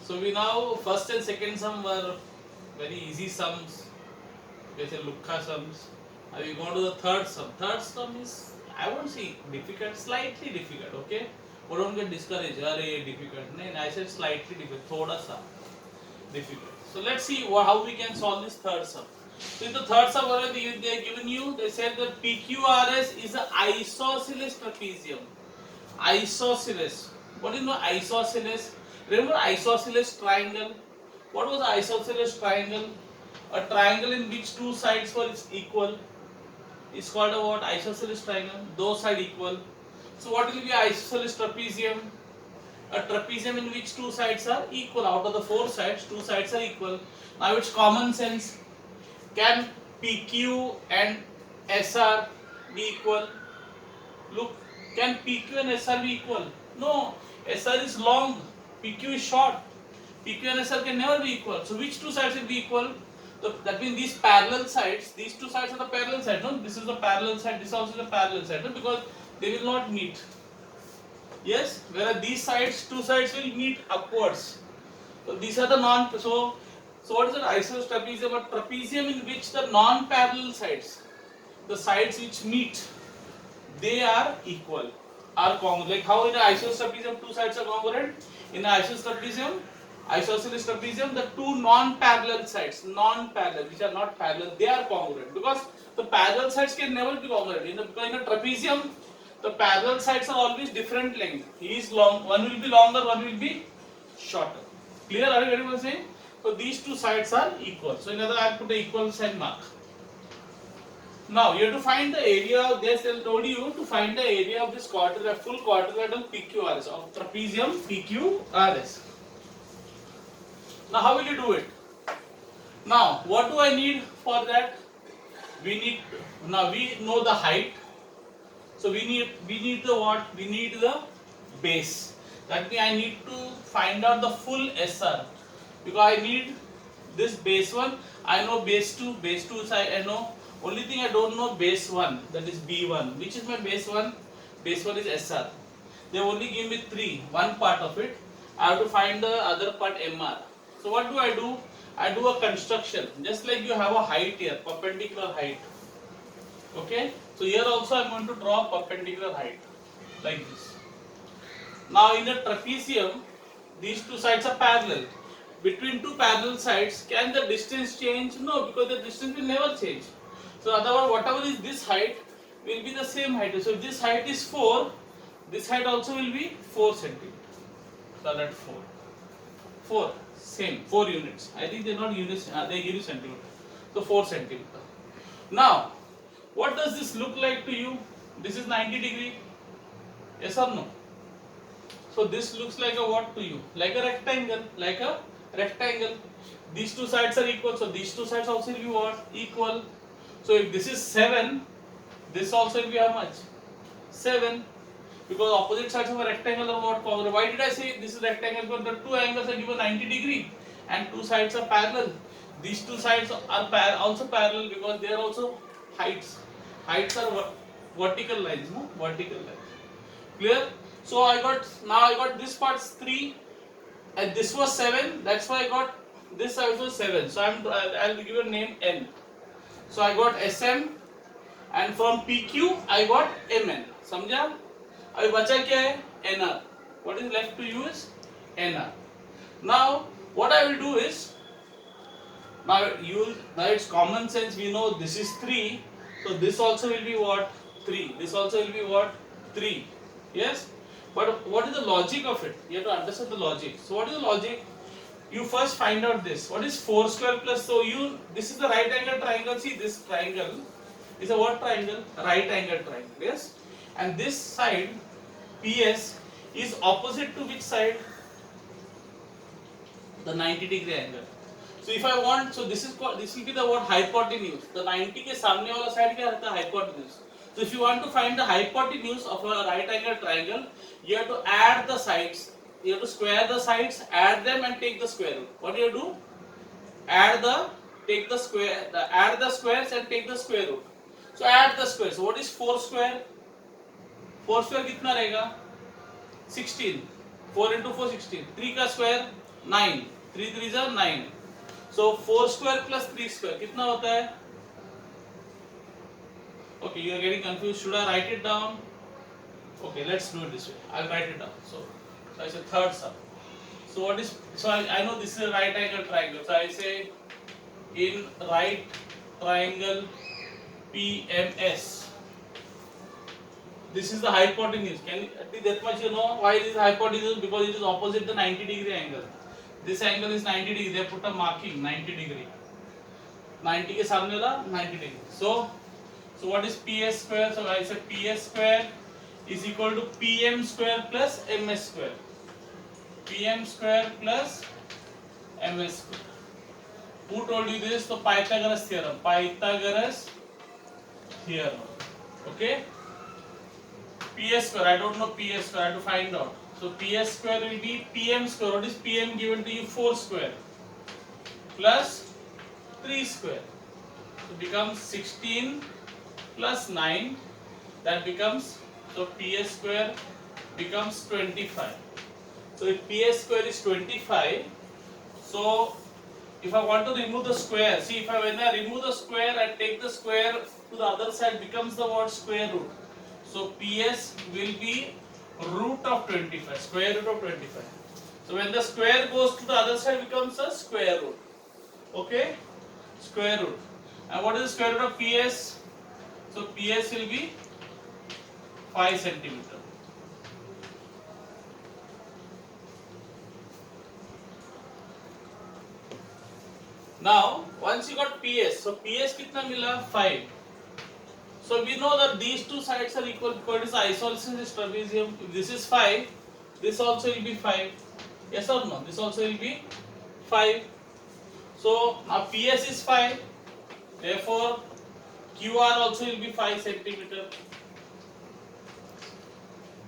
So we now first and second sum were very easy sums. We say Lukha sums. Now we go to the third sum. Third sum is, I won't say difficult, slightly difficult. Okay, but don't get discouraged. Arey difficult. No, I said slightly difficult. Thoda sa difficult. So let's see how we can solve this third sum. So in the third sum, what they have given you? They said that PQRS is an isosceles trapezium. Isosceles. What is the isosceles? Remember isosceles triangle? What was isosceles triangle? A triangle in which two sides were equal is called a what? Isosceles triangle. Those sides equal. So what will be isosceles trapezium? A trapezium in which two sides are equal. Out of the four sides, two sides are equal. Now it's common sense. Can PQ and SR be equal? Look, can PQ and SR be equal? No, SR is long, PQ is short. PQ and SR can never be equal. So which two sides will be equal? So that means these parallel sides, these two sides are the parallel side. No, this is the parallel side, this also is the parallel side. No, because they will not meet. Yes, whereas these sides, two sides will meet upwards. So these are the so what is an isosceles trapezium? A trapezium in which the non-parallel sides, the sides which meet, they are equal, are congruent. Like how in an isosceles trapezium two sides are congruent. In an isosceles trapezium, the two non-parallel sides, which are not parallel, they are congruent, because the parallel sides can never be congruent. Because in a trapezium, the parallel sides are always different length. He is long, one will be longer, one will be shorter. Clear? Are you getting what I am saying? So these two sides are equal. So in other, I put the equal sign mark. Now you have to find the area of this. They told you to find the area of this quadrilateral, full quadrilateral PQRS, of trapezium PQRS. Now how will you do it? Now what do I need for that? We know the height. So we need the what? We need the base. That means I need to find out the full SR, because I need this base 1. I know base 2. Base 2 is I know. Only thing I don't know base 1, that is B1. Which is my base 1? Base 1 is SR. They only give me 3, one part of it. I have to find the other part MR. So what do? I do a construction. Just like you have a height here, perpendicular height. Okay? So here also I am going to draw perpendicular height. Like this. Now in a trapezium, these two sides are parallel. Between two parallel sides, can the distance change? No, because the distance will never change. So otherwise, whatever is this height will be the same height. So if this height is 4, this height also will be 4 centimeter. So that 4, same 4 units. I think they are not units. They give you centimeter. So 4 centimeter. Now, what does this look like to you? This is 90 degree. Yes or no? So this looks like a what to you? Like a rectangle. Like a rectangle. These two sides are equal. So these two sides also will be what? Equal. So if this is 7, this also will be how much? 7. Because opposite sides of a rectangle are what? Congruent. Why did I say this is rectangle? Because the two angles are given 90 degree and two sides are parallel. These two sides are also parallel because they are also heights. Heights are vertical lines, no? Vertical lines. Clear? So I got this part 3 and this was 7. That's why I got this also 7. So I'll give a name N. So I got SM and from PQ I got MN. समझा? अभी बचा क्या है? NR. What is left to you is NR. Now what I will do is, now it's common sense. We know this is 3. So this also will be what? 3. This also will be what? 3. Yes? But what is the logic of it? You have to understand the logic. So what is the logic? You first find out this. What is 4 square plus? So this is the right angle triangle. See, this triangle is a what triangle? Right angle triangle. Yes? And this side, PS, is opposite to which side? The 90 degree angle. So if I want, so this will be the what? Hypotenuse. The 90 के सामने वाला side क्या रहता है? Hypotenuse. So if you want to find the hypotenuse of a right angle triangle, you have to add the sides. You have to square the sides, add them and take the square root. What do you do? Add the squares and take the square root. So add the squares. So what is 4 square? 4 square कितना रहेगा? 16. 4 into 4 16. 3 का square 9, 3 3 is 9. So 4 square plus 3 square कितना होता है? Okay, you are getting confused. Should I write it down? Okay, let's do it this way. I'll write it down. So I say third sum. So what is? So I know this is a right angle triangle. So I say in right triangle PMS. This is the hypotenuse. Can you, that much you know why it is hypotenuse? Because it is opposite the 90-degree angle. This angle is 90 degree. They put a marking 90 degree. 90 के सामने वाला 90 degree. So what is PS square? So I say PS square is equal to PM square plus MS square. PM square plus MS square. Who told you this? So Pythagoras theorem. Pythagoras theorem. Okay. PS square. I don't know PS square. I have to find out. So PS square will be PM square. What is PM given to you? 4 square plus 3 square. So becomes 16 plus 9. That becomes, so PS square becomes 25. So if PS square is 25, so if I want to remove the square, see if when I remove the square, I take the square to the other side, becomes the word square root. So PS will be root of 25, square root of 25. So when the square goes to the other side, becomes a square root. Okay, square root. And what is the square root of PS? So PS will be 5 centimeter. Now once you got PS, so PS कितना मिला? 5. So we know that these two sides are equal because it is isosceles trapezium. If this is 5, this also will be 5. Yes or no? This also will be 5. So now PS is 5. Therefore QR also will be 5 centimeter.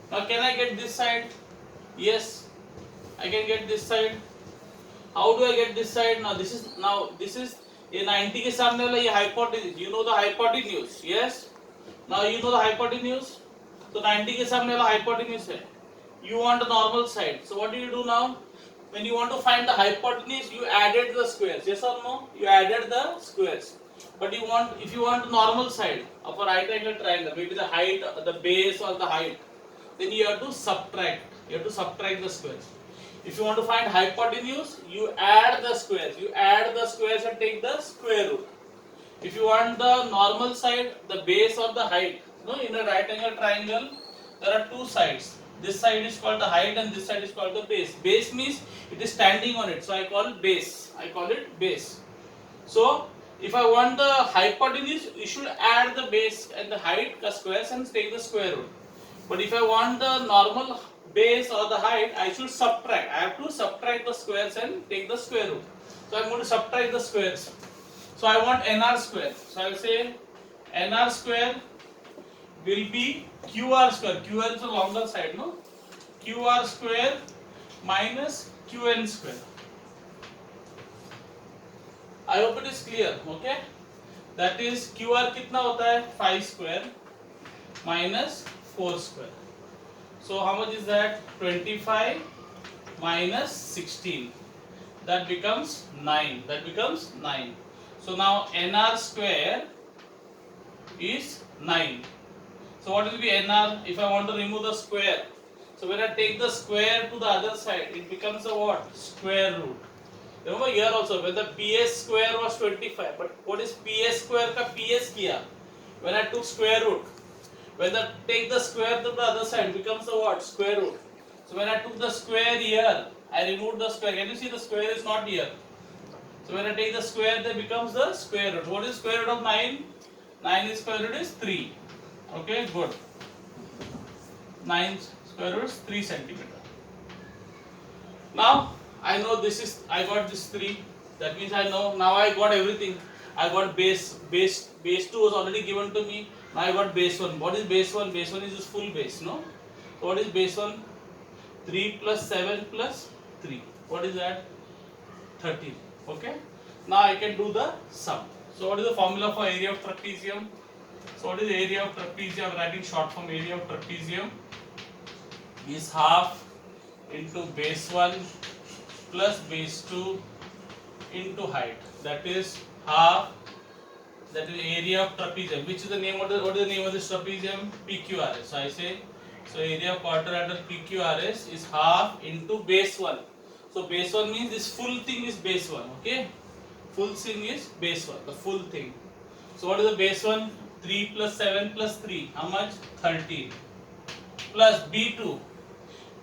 Now can I get this side? Yes, I can get this side. How do I get this side? Now this is ये 90 के सामने वाला ये hypotenuse. You know the hypotenuse, yes? Now you know the hypotenuse. So 90 के सामने वाला hypotenuse है. You want a normal side. So what do you do now? When you want to find the hypotenuse, you added the squares. Yes or no? You added the squares. But if you want the normal side of a right angle triangle, maybe the height, the base or the height, then you have to subtract. You have to subtract the squares. If you want to find hypotenuse, you add the squares. You add the squares and take the square root. If you want the normal side, the base or the height, in a right angle triangle, there are two sides. This side is called the height and this side is called the base. Base means it is standing on it. So I call it base. I call it base. So if I want the hypotenuse, you should add the base and the height squares and take the square root. But if I want the normal base or the height, I should subtract. I have to subtract the squares and take the square root. So I am going to subtract the squares. So I want NR square. So I will say NR square will be QR square. QR is the longer side, no? QR square minus QN square. I hope it is clear, okay? That is QR कितना होता है? 5 square minus 4 square. So how much is that? 25 minus 16. That becomes 9. That becomes 9. So now NR square is 9. So what will be NR if I want to remove the square? So when I take the square to the other side, it becomes a what? Square root. Remember here also when the PS square was 25, but what is PS square का PS किया? When I took square root, when I take the square to the other side, it becomes a what? Square root. So when I took the square here, I removed the square. Can you see the square is not here? So when I take the square, that becomes the square root. What is square root of 9? 9 is square root is 3. Okay, good. 9 square root is 3 centimeter. Now I know this is, I got this 3. That means I know, now I got everything. I got base 2 was already given to me. Now I got base 1. What is base 1? Base 1 is this full base, no? So what is base 1? 3 plus 7 plus 3. What is that? 13. Okay. Now I can do the sum. So what is the formula for area of trapezium? So what is the area of trapezium? I am writing short form. Area of trapezium is half into base 1 plus base 2 into height, that is half, that is area of trapezium. Which is the name of the, what is the name of this trapezium? PQRS. So I say, so area of quadrilateral PQRS is half into base 1. So base 1 means this full thing is base 1, okay? Full thing is base 1, the full thing. So what is the base 1? 3 plus 7 plus 3, how much? 13. Plus B2.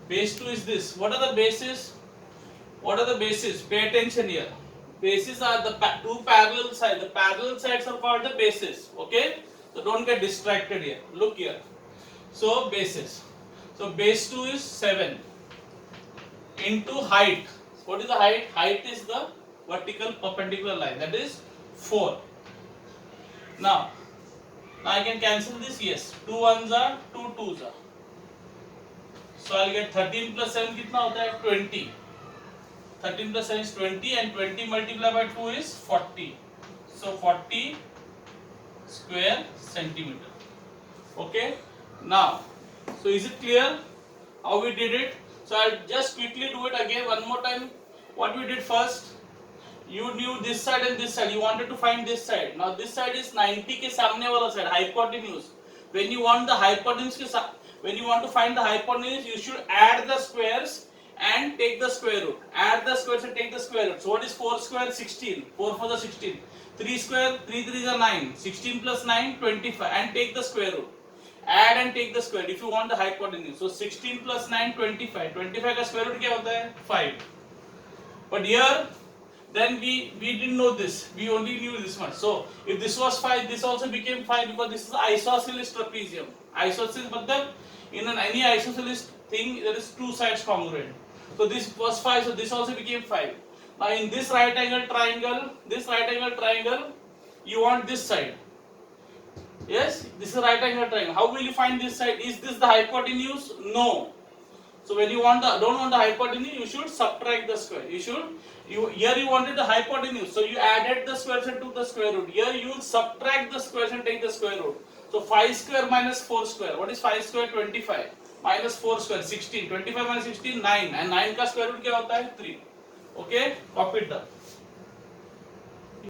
Base 2 is this. What are the bases? What are the bases? Pay attention here. Bases are the two parallel sides. The parallel sides are called the bases. Okay? So don't get distracted here. Look here. So bases. So base 2 is 7 into height. What is the height? Height is the vertical perpendicular line. That is 4. Now I can cancel this. Yes. 2 ones are 2 2s are. So I'll get 13 plus 7 कितना होता है? 20. 13 plus 7 is 20 and 20 multiplied by 2 is 40. So 40 square centimeter. Okay. Now, so is it clear how we did it? So I'll just quickly do it again one more time. What we did first, you knew this side and this side. You wanted to find this side. Now this side is 90 के सामने वाला side, hypotenuse. When you want the hypotenuse के when you want to find the hypotenuse, you should add the squares and take the square root. Add the squares and take the square root. So what is 4 square? 16. 4 for the 16. 3 square, 3 3s are 9. 16 plus 9, 25. And take the square root. Add and take the square if you want the hypotenuse. So 16 plus 9, 25. 25 का square root क्या होता है? 5. But here, then we didn't know this. We only knew this much. So if this was 5, this also became 5 because this is isosceles trapezium. Isosceles मतलब in any isosceles thing there is two sides congruent. So this was 5, so this also became 5. Now in this right angle triangle, you want this side. Yes, this is right angle triangle. How will you find this side? Is this the hypotenuse? No. So when you don't want the hypotenuse, you should subtract the square. Here you wanted the hypotenuse, so you added the squares and took the square root. Here you will subtract the squares and take the square root. So 5 square minus 4 square. What is 5 square? 25. Minus 4 square 16. 25 minus 16 9. And 9 का square root क्या होता है? 3. Okay, copy it down.